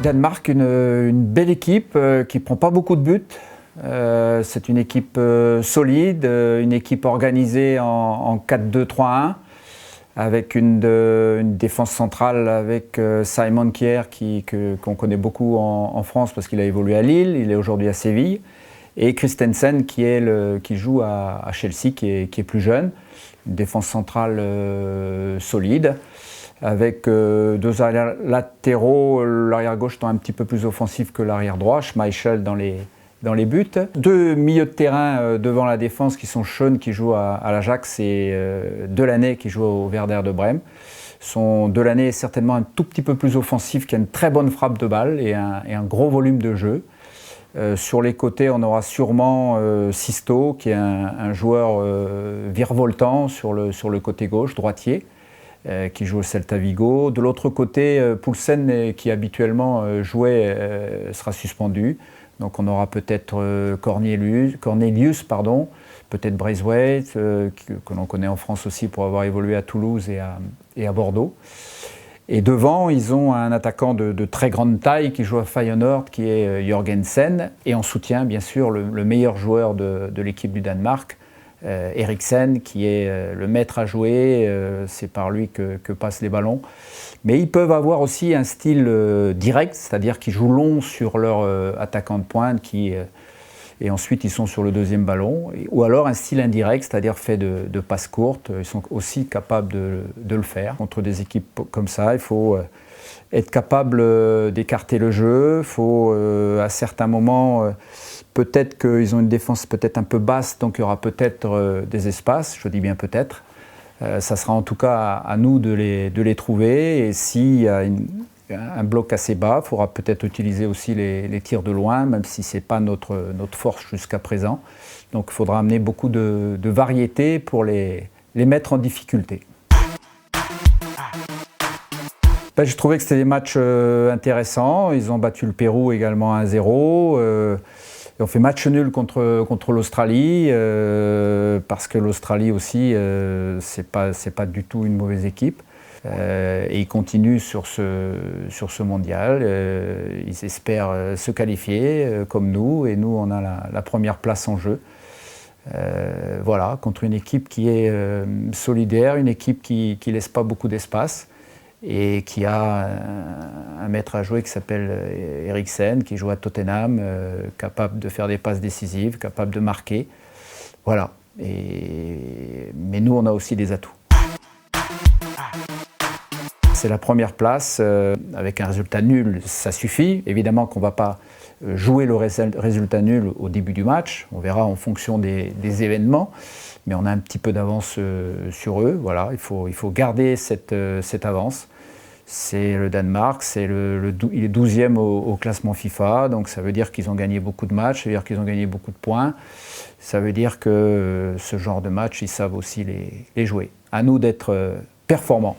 Danemark, une belle équipe qui ne prend pas beaucoup de buts. C'est une équipe solide, une équipe organisée en 4-2-3-1 avec une défense centrale avec Simon Kjær qu'on connaît beaucoup en France parce qu'il a évolué à Lille, il est aujourd'hui à Séville, et Christensen qui joue à Chelsea, qui est plus jeune. Une défense centrale solide, avec deux arrières latéraux, l'arrière gauche étant un petit peu plus offensif que l'arrière droit, Schmeichel dans les buts. Deux milieux de terrain devant la défense qui sont Schön qui joue à l'Ajax et Delaney qui joue au Werder de Brême. Delaney est certainement un tout petit peu plus offensif, qui a une très bonne frappe de balle et un gros volume de jeu. Sur les côtés, on aura sûrement Sisto, qui est un joueur virevoltant sur le côté gauche, droitier, qui joue au Celta Vigo. De l'autre côté, Poulsen, qui habituellement jouait, sera suspendu. Donc on aura peut-être Cornelius, peut-être Braithwaite, que l'on connaît en France aussi pour avoir évolué à Toulouse et à Bordeaux. Et devant, ils ont un attaquant de très grande taille qui joue à Feyenoord, qui est Jorgensen. Et en soutien, bien sûr, le meilleur joueur de l'équipe du Danemark, Eriksen, qui est le maître à jouer. C'est par lui que passent les ballons. Mais ils peuvent avoir aussi un style direct, c'est-à-dire qu'ils jouent long sur leur attaquant de pointe, et ensuite ils sont sur le deuxième ballon. Ou alors un style indirect, c'est-à-dire fait de passes courtes. Ils sont aussi capables de le faire. Contre des équipes comme ça, il faut être capable d'écarter le jeu. Il faut, à certains moments, peut-être qu'ils ont une défense peut-être un peu basse, donc il y aura peut-être des espaces, je dis bien peut-être. Ça sera en tout cas à nous de les trouver, et s'il y a un bloc assez bas, il faudra peut-être utiliser aussi les tirs de loin, même si ce n'est pas notre force jusqu'à présent. Donc il faudra amener beaucoup de variété pour les mettre en difficulté. J'ai trouvé que c'était des matchs intéressants. Ils ont battu le Pérou également 1-0. Ils ont fait match nul contre l'Australie, parce que l'Australie aussi, c'est pas du tout une mauvaise équipe. Et ils continuent sur ce mondial. Ils espèrent se qualifier comme nous, et nous on a la première place en jeu. Voilà, contre une équipe qui est solidaire, une équipe qui laisse pas beaucoup d'espace, et qui a un maître à jouer qui s'appelle Eriksen, qui joue à Tottenham, capable de faire des passes décisives, capable de marquer. Voilà. Mais nous, on a aussi des atouts. C'est la première place. Avec un résultat nul, ça suffit. Évidemment qu'on ne va pas jouer le résultat nul au début du match. On verra en fonction des événements. Mais on a un petit peu d'avance sur eux. Voilà, il faut garder cette avance. C'est le Danemark, il est 12e au classement FIFA, donc ça veut dire qu'ils ont gagné beaucoup de matchs, ça veut dire qu'ils ont gagné beaucoup de points. Ça veut dire que ce genre de match, ils savent aussi les jouer. À nous d'être performants.